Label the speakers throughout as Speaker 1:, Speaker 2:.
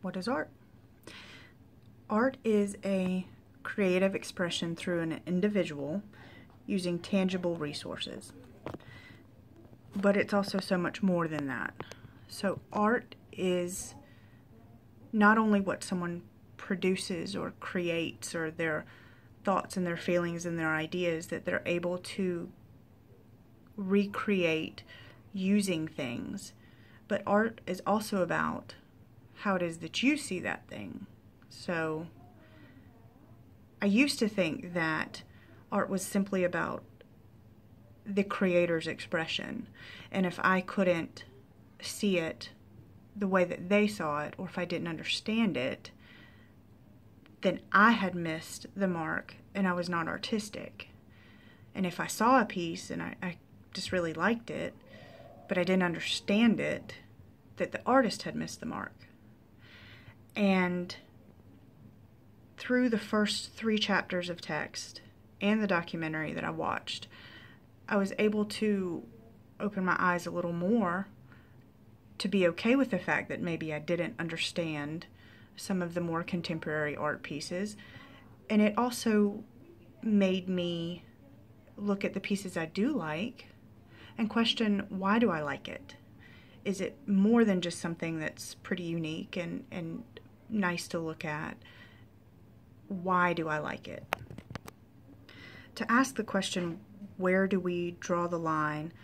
Speaker 1: What is art? Art is a creative expression through an individual using tangible resources. But it's also so much more than that. So art is not only what someone produces or creates, or their thoughts and their feelings and their ideas that they're able to recreate using things, but art is also about how it is that you see that thing. So I used to think that art was simply about the creator's expression, and if I couldn't see it the way that they saw it, or if I didn't understand it, then I had missed the mark and I was not artistic. And if I saw a piece and I just really liked it, but I didn't understand it, that the artist had missed the mark. And through the first 3 chapters of text and the documentary that I watched, I was able to open my eyes a little more to be okay with the fact that maybe I didn't understand some of the more contemporary art pieces. And it also made me look at the pieces I do like and question, why do I like it? Is it more than just something that's pretty unique and nice to look at? Why do I like it? To ask the question, where do we draw the line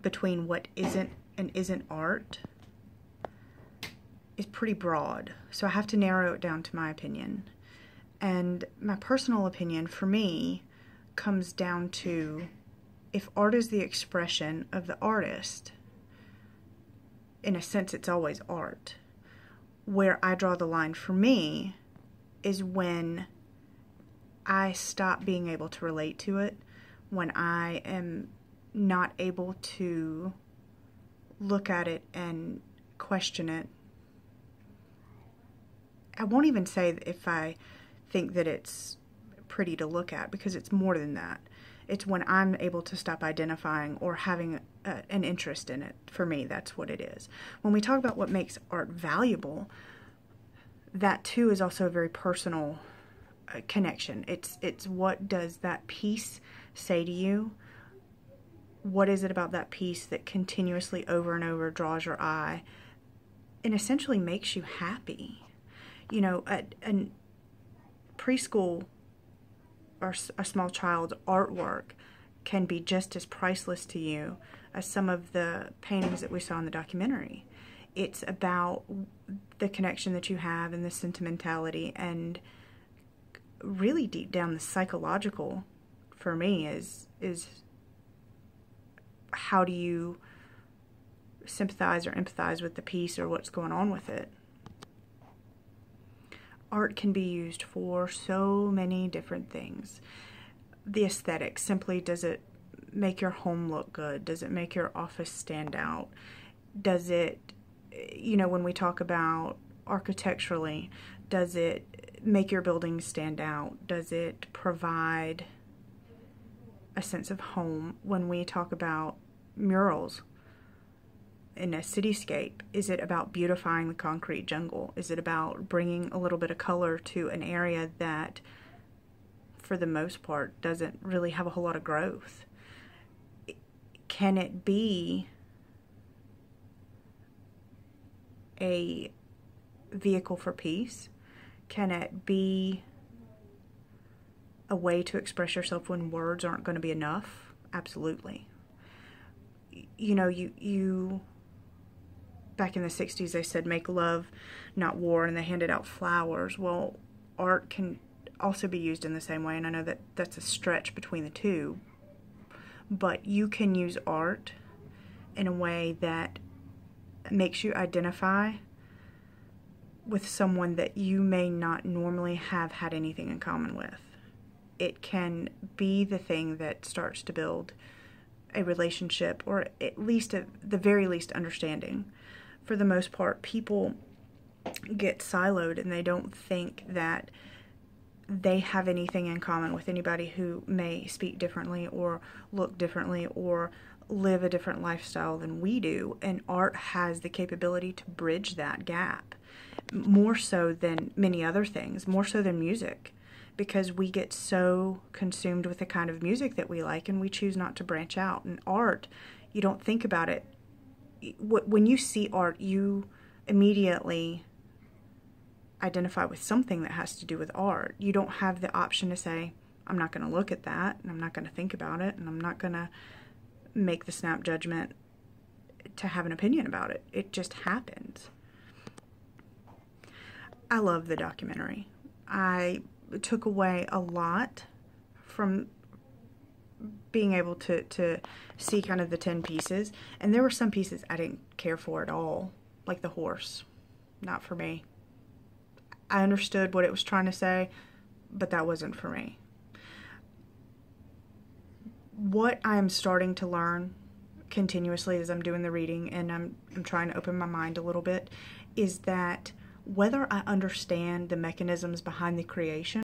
Speaker 1: between what isn't and isn't art, is pretty broad. So I have to narrow it down to my opinion. And my personal opinion, for me, comes down to, if art is the expression of the artist, in a sense it's always art. Where I draw the line for me is when I stop being able to relate to it, when I am not able to look at it and question it. I won't even say if I think that it's pretty to look at, because it's more than that. It's when I'm able to stop identifying or having an interest in it. For me, that's what it is. When we talk about what makes art valuable, that too is also a very personal connection. It's what does that piece say to you? What is it about that piece that continuously over and over draws your eye and essentially makes you happy? You know, a preschool or a small child's artwork can be just as priceless to you as some of the paintings that we saw in the documentary. It's about the connection that you have and the sentimentality, and really deep down the psychological, for me, is how do you sympathize or empathize with the piece or what's going on with it. Art can be used for so many different things. The aesthetic, simply, does it make your home look good? Does it make your office stand out? Does it, you know, when we talk about architecturally, does it make your building stand out? Does it provide a sense of home? When we talk about murals in a cityscape, is it about beautifying the concrete jungle? Is it about bringing a little bit of color to an area that, for the most part, doesn't really have a whole lot of growth? Can it be a vehicle for peace? Can it be a way to express yourself when words aren't going to be enough? Absolutely. You know, you back in the 60s, they said, make love, not war, and they handed out flowers. Well, art can also be used in the same way, and I know that that's a stretch between the two, but you can use art in a way that makes you identify with someone that you may not normally have had anything in common with. It can be the thing that starts to build a relationship, or at least, at the very least, understanding. For the most part, people get siloed and they don't think that they have anything in common with anybody who may speak differently or look differently or live a different lifestyle than we do, and art has the capability to bridge that gap more so than many other things, more so than music, because we get so consumed with the kind of music that we like and we choose not to branch out. And art, you don't think about it. When you see art, you immediately identify with something that has to do with art. You don't have the option to say, I'm not going to look at that, and I'm not going to think about it, and I'm not going to make the snap judgment to have an opinion about it. It just happens. I love the documentary. I took away a lot from being able to see kind of the 10 pieces, and there were some pieces I didn't care for at all, like the horse. Not for me. I understood what it was trying to say, but that wasn't for me. What I am starting to learn continuously as I'm doing the reading, and I'm trying to open my mind a little bit, is that whether I understand the mechanisms behind the creation